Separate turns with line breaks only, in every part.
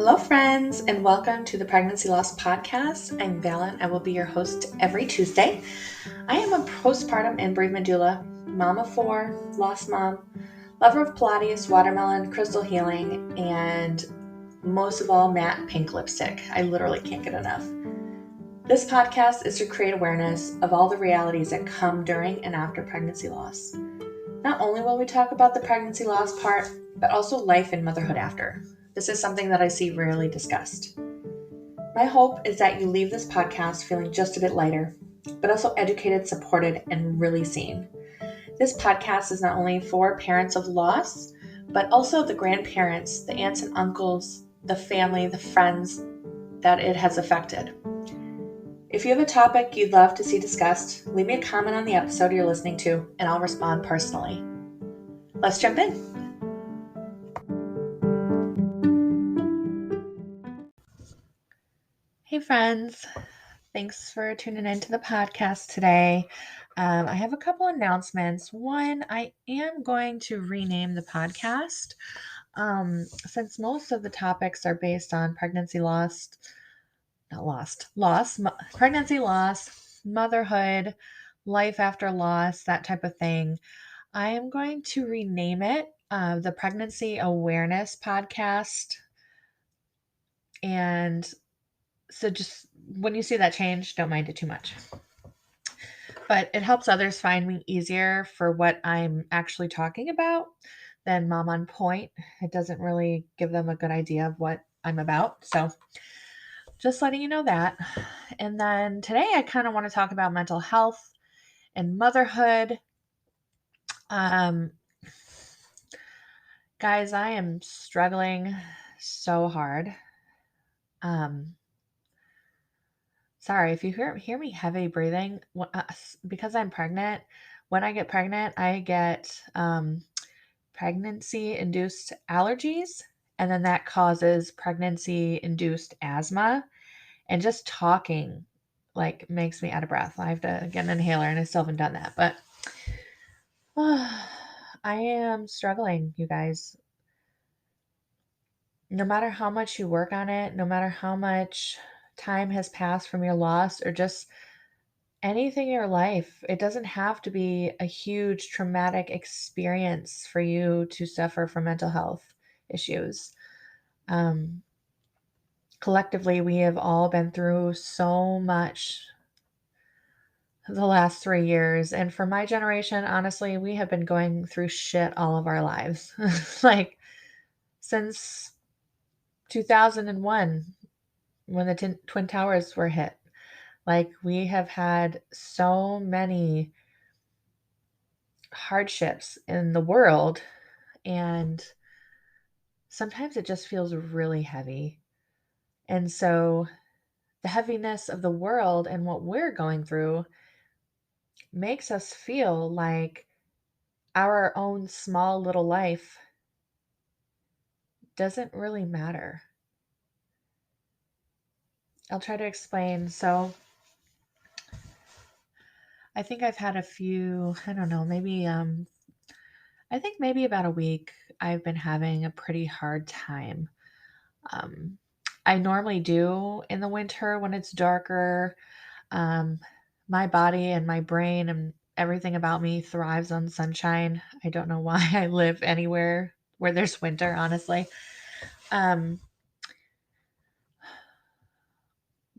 Hello, friends, and welcome to the Pregnancy Loss Podcast. I'm Valen. I will be your host every Tuesday. I am a postpartum and bereavement doula, mom of four, lost mom, lover of Pilates, watermelon, crystal healing, and most of all, matte pink lipstick. I literally can't get enough. This podcast is to create awareness of all the realities that come during and after pregnancy loss. Not only will we talk about the pregnancy loss part, but also life and motherhood after. This is something that I see rarely discussed. My hope is that you leave this podcast feeling just a bit lighter, but also educated, supported, and really seen. This podcast is not only for parents of loss, but also the grandparents, the aunts and uncles, the family, the friends that it has affected. If you have a topic you'd love to see discussed, leave me a comment on the episode you're listening to, and I'll respond personally. Let's jump in. Hey friends, thanks for tuning in to the podcast today. I have a couple announcements. One, I am going to rename the podcast since most of the topics are based on pregnancy loss, pregnancy loss, motherhood, life after loss, that type of thing. I am going to rename it the Pregnancy Awareness Podcast. And so just when you see that change, don't mind it too much. But it helps others find me easier for what I'm actually talking about than Mom on Point. It doesn't really give them a good idea of what I'm about. So just letting you know that. And then today I kind of want to talk about mental health and motherhood. Guys, I am struggling so hard. Sorry, if you hear me heavy breathing, because I'm pregnant, when I get pregnant, I get pregnancy-induced allergies, and then that causes pregnancy-induced asthma, and just talking makes me out of breath. I have to get an inhaler, and I still haven't done that, but I am struggling, you guys. No matter how much you work on it, no matter how much time has passed from your loss or just anything in your life, it doesn't have to be a huge traumatic experience for you to suffer from mental health issues. Collectively, we have all been through so much the last 3 years. And for my generation, honestly, we have been going through shit all of our lives. Since 2001, when the Twin Towers were hit. We have had so many hardships in the world, and sometimes it just feels really heavy. And so the heaviness of the world and what we're going through makes us feel like our own small little life doesn't really matter. I'll try to explain. So I think I've had a few, I don't know, maybe I think maybe about a week I've been having a pretty hard time. I normally do in the winter when it's darker. Um, my body and my brain and everything about me thrives on sunshine. I don't know why I live anywhere where there's winter, honestly.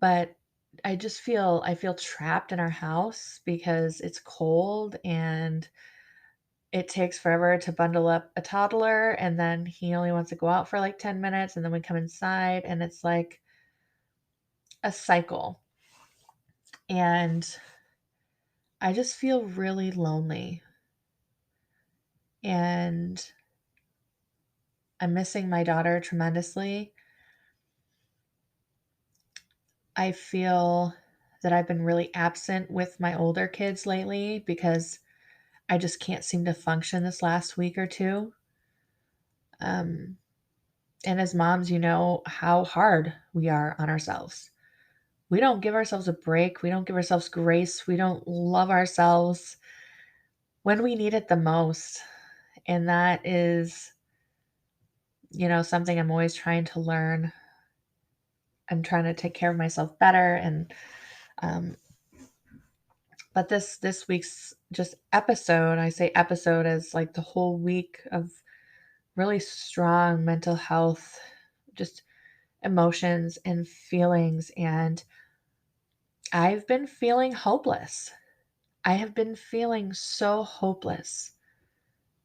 But I feel trapped in our house because it's cold and it takes forever to bundle up a toddler, and then he only wants to go out for like 10 minutes, and then we come inside and it's like a cycle. And I just feel really lonely. And I'm missing my daughter tremendously. I feel that I've been really absent with my older kids lately because I just can't seem to function this last week or two. And as moms, you know how hard we are on ourselves. We don't give ourselves a break. We don't give ourselves grace. We don't love ourselves when we need it the most. And that is, something I'm always trying to learn I'm trying to take care of myself better. And um, but this week's just episode, I say episode as like the whole week of really strong mental health, just emotions and feelings. And I've been feeling hopeless. I have been feeling so hopeless.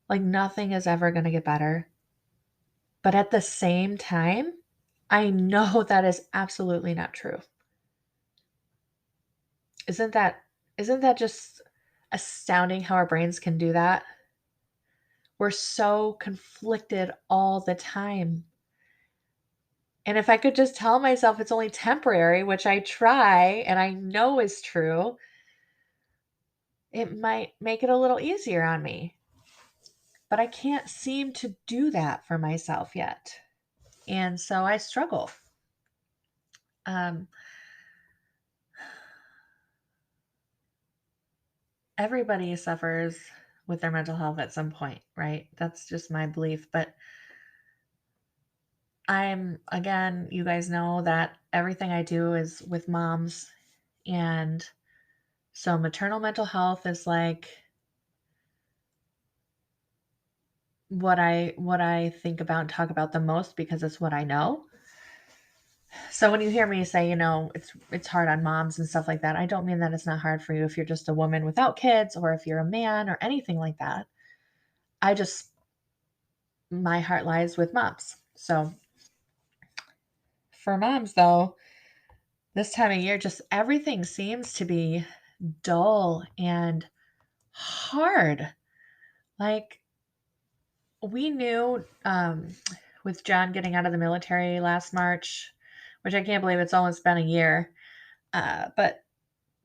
Like nothing is ever going to get better. But at the same time, I know that is absolutely not true. Isn't that isn't that just astounding how our brains can do that? We're so conflicted all the time. And if I could just tell myself it's only temporary, which I try and I know is true, it might make it a little easier on me. But I can't seem to do that for myself yet. And so I struggle. Um, Everybody suffers with their mental health at some point, right? That's just my belief. But again, you guys know that everything I do is with moms. And so maternal mental health is like what I think about and talk about the most because it's what I know. So when you hear me say, it's hard on moms and stuff like that, I don't mean that it's not hard for you if you're just a woman without kids or if you're a man or anything like that. I just my heart lies with moms. So for moms though, this time of year just everything seems to be dull and hard. Like we knew with John getting out of the military last March, which I can't believe it's almost been a year. But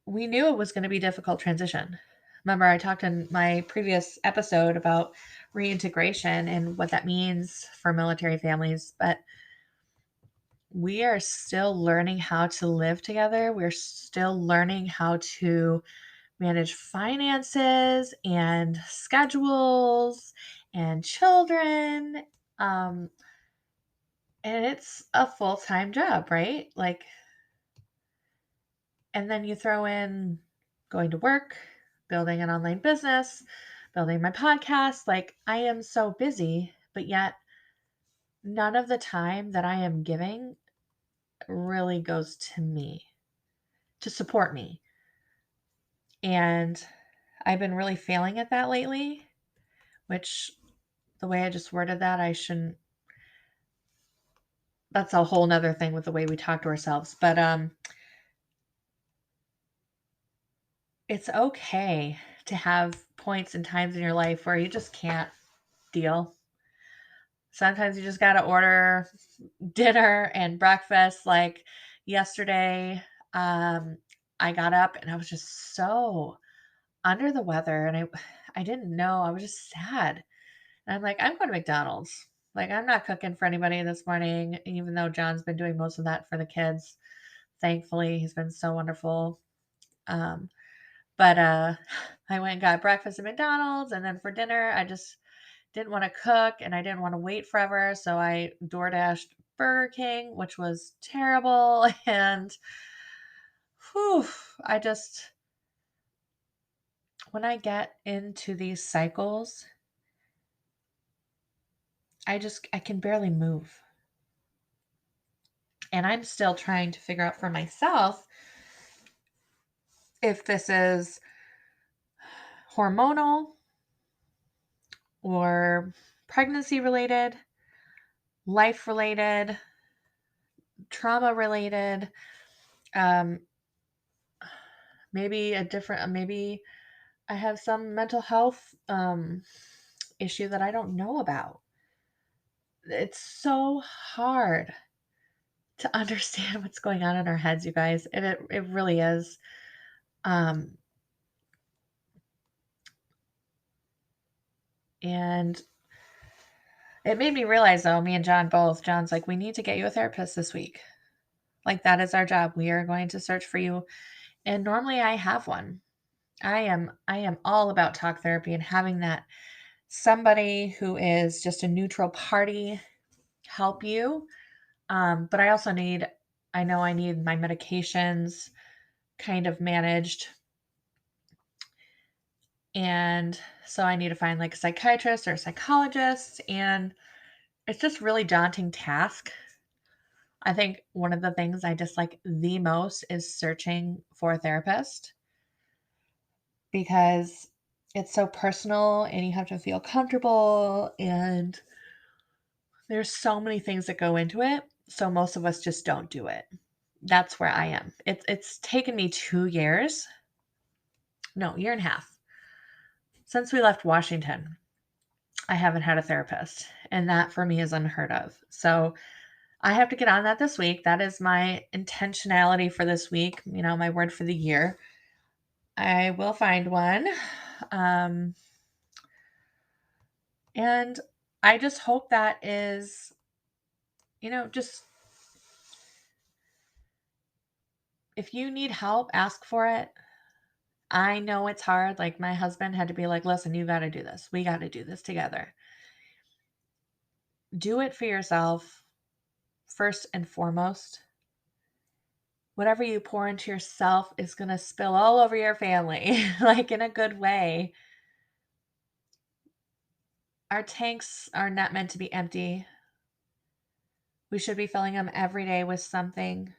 we knew it was going to be a difficult transition. Remember, I talked in my previous episode about reintegration and what that means for military families, but we are still learning how to live together. We're still learning how to manage finances and schedules and children. Um, and it's a full time job, right? Like, and then you throw in going to work, building an online business, building my podcast. Like, I am so busy, but yet none of the time that I am giving really goes to me to support me. And I've been really failing at that lately, which the way I just worded that, I shouldn't. That's a whole nother thing with the way we talk to ourselves. But it's okay to have points and times in your life where you just can't deal. Sometimes you just got to order dinner and breakfast. Like yesterday, I got up and I was just so under the weather and I didn't know. I was just sad. And I'm like, I'm going to McDonald's. Like, I'm not cooking for anybody this morning, even though John's been doing most of that for the kids. Thankfully, he's been so wonderful. Um, but I went and got breakfast at McDonald's, and then for dinner, I just didn't want to cook and I didn't want to wait forever. So I DoorDashed Burger King, which was terrible. And whew, I just, when I get into these cycles, I can barely move. And I'm still trying to figure out for myself if this is hormonal or pregnancy related, life related, trauma related, um, maybe I have some mental health issue that I don't know about. It's so hard to understand what's going on in our heads, you guys. And it really is. Um, and it made me realize, though, me and John both, John's like, we need to get you a therapist this week. Like, that is our job. We are going to search for you. And normally I have one. I am all about talk therapy and having that somebody who is just a neutral party help you. But I also need I know I need my medications kind of managed. And so I need to find like a psychiatrist or a psychologist. And it's just really daunting task. I think one of the things I dislike the most is searching for a therapist because it's so personal and you have to feel comfortable and there's so many things that go into it. So most of us just don't do it. That's where I am. It's taken me 2 years, no, year and a half since we left Washington. I haven't had a therapist, and that for me is unheard of. So I have to get on that this week. That is my intentionality for this week, my word for the year. I will find one. Um, and I just hope that is, just if you need help, ask for it. I know it's hard. Like my husband had to be like, listen, you got to do this. We got to do this together. Do it for yourself first and foremost. Whatever you pour into yourself is going to spill all over your family, like in a good way. Our tanks are not meant to be empty. We should be filling them every day with something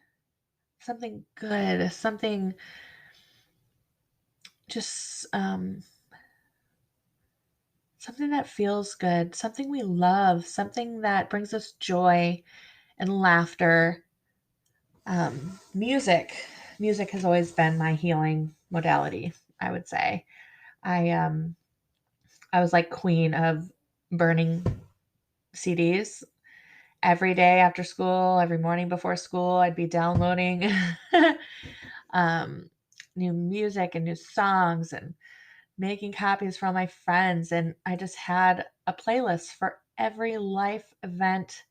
good, something just something that feels good, something we love, something that brings us joy and laughter. Music has always been my healing modality, I would say. I was like queen of burning CDs every day after school, every morning before school. I'd be downloading um, new music and new songs and making copies for all my friends. And I just had a playlist for every life event,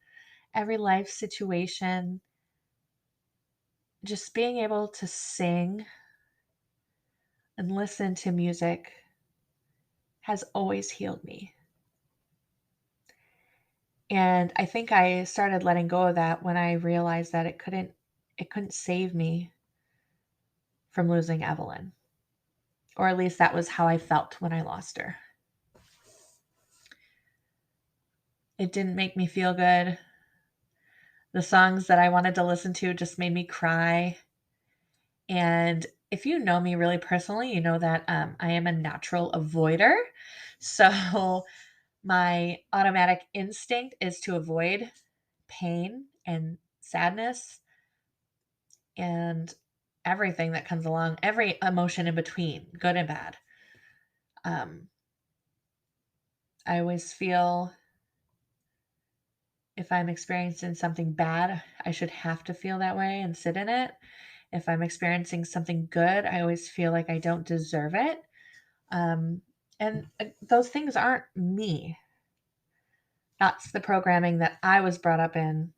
every life situation. Just being able to sing and listen to music has always healed me. And I think I started letting go of that when I realized that it couldn't save me from losing Evelyn. Or at least that was how I felt when I lost her. It didn't make me feel good. The songs that I wanted to listen to just made me cry. And if you know me really personally, you know that I am a natural avoider. So my automatic instinct is to avoid pain and sadness and everything that comes along, every emotion in between, good and bad. Um, I always feel if I'm experiencing something bad, I should have to feel that way and sit in it. If I'm experiencing something good, I always feel like I don't deserve it. Um, and those things aren't me. That's the programming that I was brought up in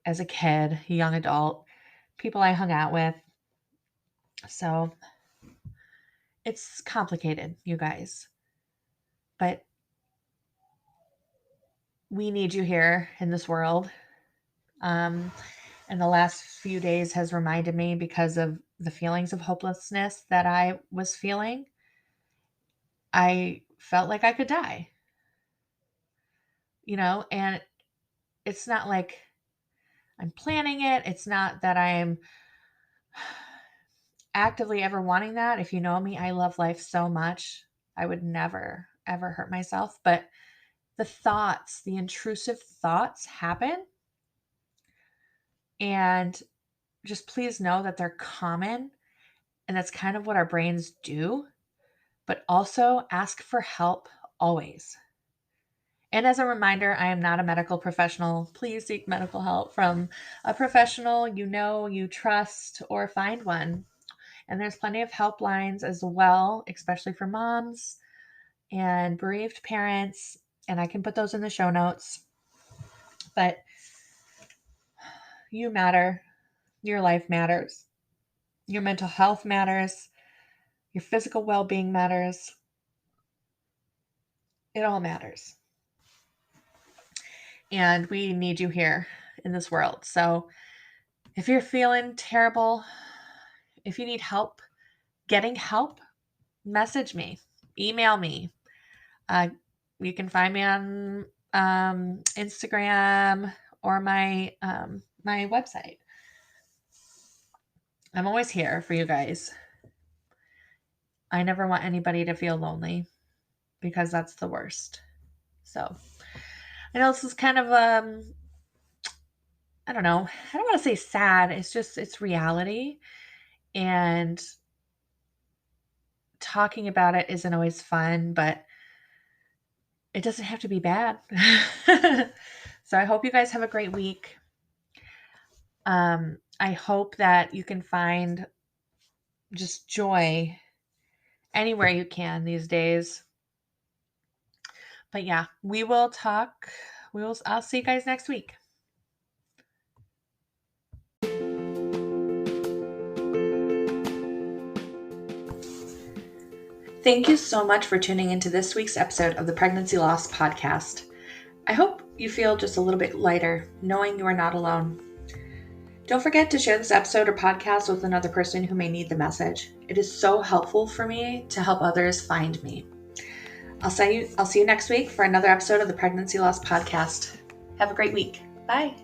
as a kid, a young adult, people I hung out with. So it's complicated, you guys. But we need you here in this world. Um, and the last few days has reminded me because of the feelings of hopelessness that I was feeling. I felt like I could die, and it's not like I'm planning it. It's not that I am actively ever wanting that. If you know me, I love life so much. I would never, ever hurt myself. But the intrusive thoughts happen. And just please know that they're common. And that's kind of what our brains do. But also ask for help always. And as a reminder, I am not a medical professional. Please seek medical help from a professional you trust, or find one. And there's plenty of helplines as well, especially for moms and bereaved parents. And I can put those in the show notes. But you matter. Your life matters. Your mental health matters. Your physical well being matters. It all matters. And we need you here in this world. So If you're feeling terrible, if you need help getting help, message me, email me. You can find me on Instagram or my my website. I'm always here for you guys. I never want anybody to feel lonely because that's the worst. So I know this is kind of I don't know. I don't want to say sad. It's reality, and talking about it isn't always fun, but it doesn't have to be bad. So I hope you guys have a great week. I hope that you can find just joy anywhere you can these days. But yeah, we will talk. I'll see you guys next week. Thank you so much for tuning into this week's episode of the Pregnancy Loss Podcast. I hope you feel just a little bit lighter knowing you are not alone. Don't forget to share this episode or podcast with another person who may need the message. It is so helpful for me to help others find me. I'll see you next week for another episode of the Pregnancy Loss Podcast. Have a great week. Bye.